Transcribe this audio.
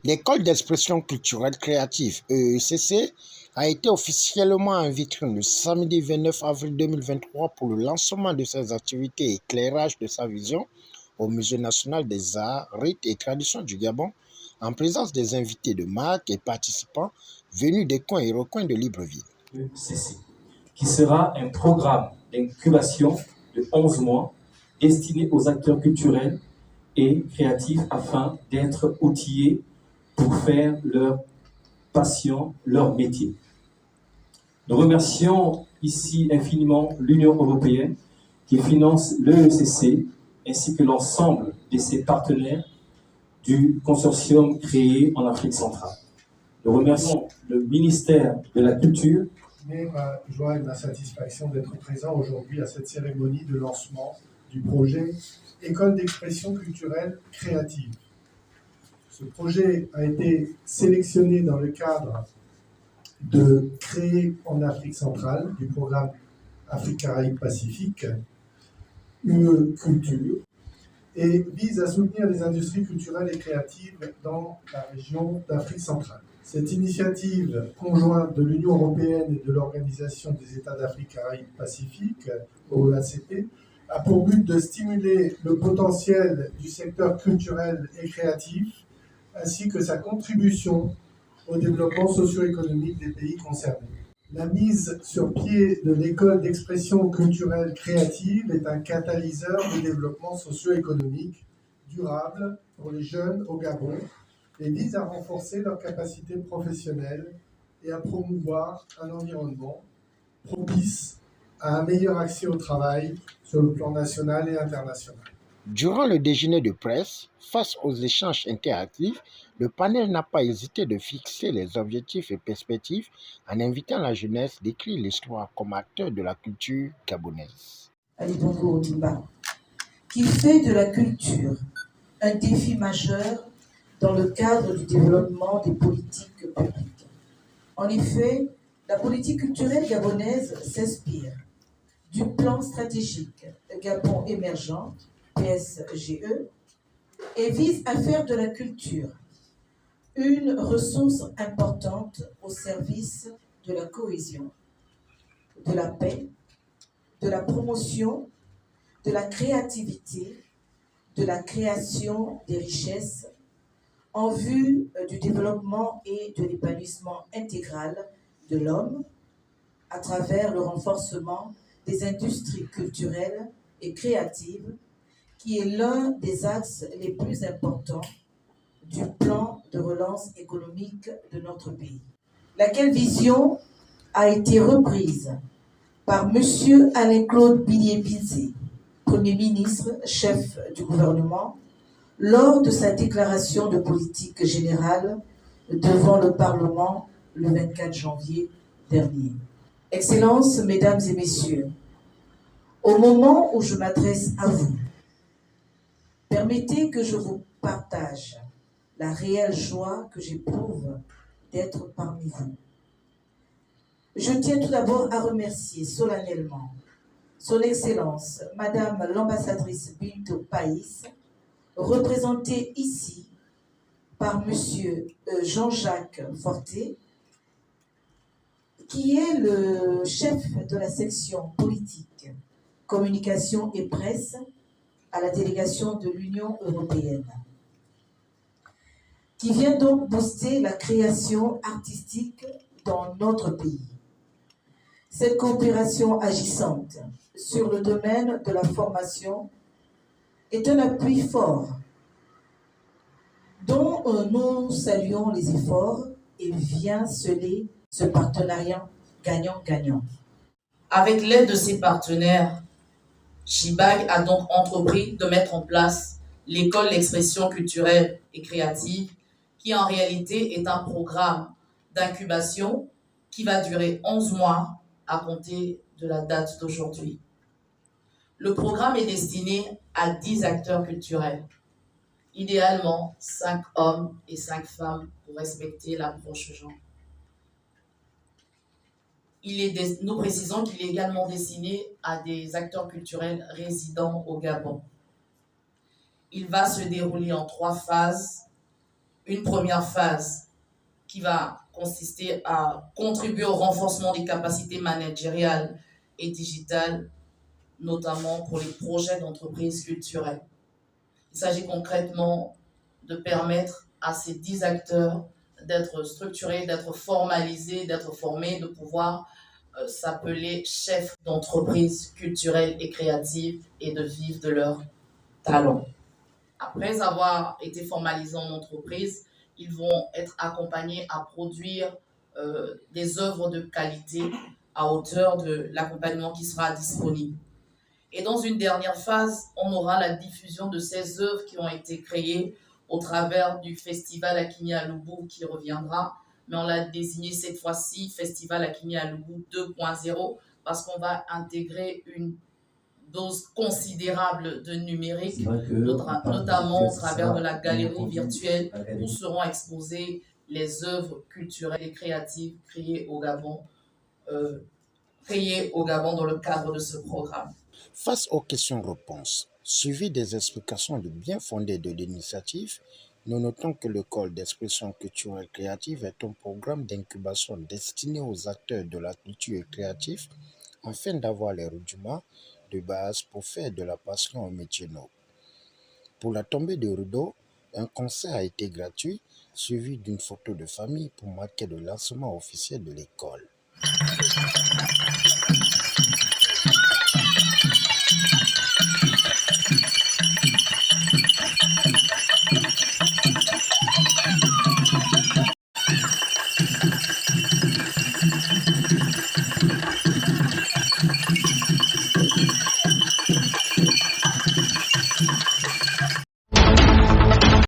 L'école d'expression culturelle créative EECC a été officiellement invitée le samedi 29 avril 2023 pour le lancement de ses activités et éclairage de sa vision au Musée national des arts, rites et traditions du Gabon, en présence des invités de marque et participants venus des coins et recoins de Libreville. EECC, qui sera un programme d'incubation de 11 mois destiné aux acteurs culturels et créatifs afin d'être outillés pour faire leur passion, leur métier. Nous remercions ici infiniment l'Union européenne qui finance l'EECC ainsi que l'ensemble de ses partenaires du consortium créé en Afrique centrale. Nous remercions le ministère de la Culture. Ma joie et ma satisfaction d'être présent aujourd'hui à cette cérémonie de lancement du projet École d'expression culturelle créative. Ce projet a été sélectionné dans le cadre de Créer en Afrique centrale du programme Afrique-Caraïbes-Pacifique, UE Culture, et vise à soutenir les industries culturelles et créatives dans la région d'Afrique centrale. Cette initiative conjointe de l'Union européenne et de l'Organisation des États d'Afrique, Caraïbes, Pacifique, OEACP, a pour but de stimuler le potentiel du secteur culturel et créatif, ainsi que sa contribution au développement socio-économique des pays concernés. La mise sur pied de l'école d'expression culturelle créative est un catalyseur de développement socio-économique durable pour les jeunes au Gabon et vise à renforcer leurs capacités professionnelles et à promouvoir un environnement propice à un meilleur accès au travail sur le plan national et international. Durant le déjeuner de presse, face aux échanges interactifs, le panel n'a pas hésité de fixer les objectifs et perspectives en invitant la jeunesse d'écrire l'histoire comme acteur de la culture gabonaise. Ali Bongo Ondimba, qui fait de la culture un défi majeur dans le cadre du développement des politiques publiques. En effet, la politique culturelle gabonaise s'inspire du plan stratégique Gabon émergent, PSGE, et vise à faire de la culture une ressource importante au service de la cohésion, de la paix, de la promotion, de la créativité, de la création des richesses en vue du développement et de l'épanouissement intégral de l'homme à travers le renforcement des industries culturelles et créatives, qui est l'un des axes les plus importants du plan de relance économique de notre pays. Laquelle vision a été reprise par M. Alain-Claude Billié-Bizé, Premier ministre, chef du gouvernement, lors de sa déclaration de politique générale devant le Parlement le 24 janvier dernier. Excellences, Mesdames et Messieurs, au moment où je m'adresse à vous, permettez que je vous partage la réelle joie que j'éprouve d'être parmi vous. Je tiens tout d'abord à remercier solennellement Son Excellence, Madame l'ambassadrice Bintou Païs, représentée ici par Monsieur Jean-Jacques Forté, qui est le chef de la section politique, communication et presse à la délégation de l'Union européenne, qui vient donc booster la création artistique dans notre pays. Cette coopération agissante sur le domaine de la formation est un appui fort dont nous saluons les efforts et vient sceller ce partenariat gagnant-gagnant. Avec l'aide de ses partenaires, Chibag a donc entrepris de mettre en place l'école d'expression culturelle et créative, qui en réalité est un programme d'incubation qui va durer 11 mois à compter de la date d'aujourd'hui. Le programme est destiné à 10 acteurs culturels, idéalement 5 hommes et 5 femmes pour respecter l'approche genre. Nous précisons qu'il est également destiné à des acteurs culturels résidant au Gabon. Il va se dérouler en 3 phases une première phase qui va consister à contribuer au renforcement des capacités managériales et digitales, notamment pour les projets d'entreprise culturelle. Il s'agit concrètement de permettre à ces 10 acteurs d'être structurés, d'être formalisés, d'être formés, de pouvoir s'appeler chefs d'entreprise culturelle et créative et de vivre de leur talent. Après avoir été formalisés en entreprise, ils vont être accompagnés à produire des œuvres de qualité à hauteur de l'accompagnement qui sera disponible. Et dans une dernière phase, on aura la diffusion de ces œuvres qui ont été créées au travers du festival Akini Alubu qui reviendra, mais on l'a désigné cette fois-ci Festival Akini Alubu 2.0 parce qu'on va intégrer une dose considérable de numérique, notamment au travers de la galerie virtuelle où seront exposées les œuvres culturelles et créatives créées au Gabon dans le cadre de ce programme. Face aux questions-réponses, suivies des explications bien fondées de l'initiative, nous notons que l'école d'expression culturelle créative est un programme d'incubation destiné aux acteurs de la culture créative afin d'avoir les rudiments de base pour faire de la passion un métier noble. Pour la tombée de rideau, un concert a été gratuit, suivi d'une photo de famille pour marquer le lancement officiel de l'école.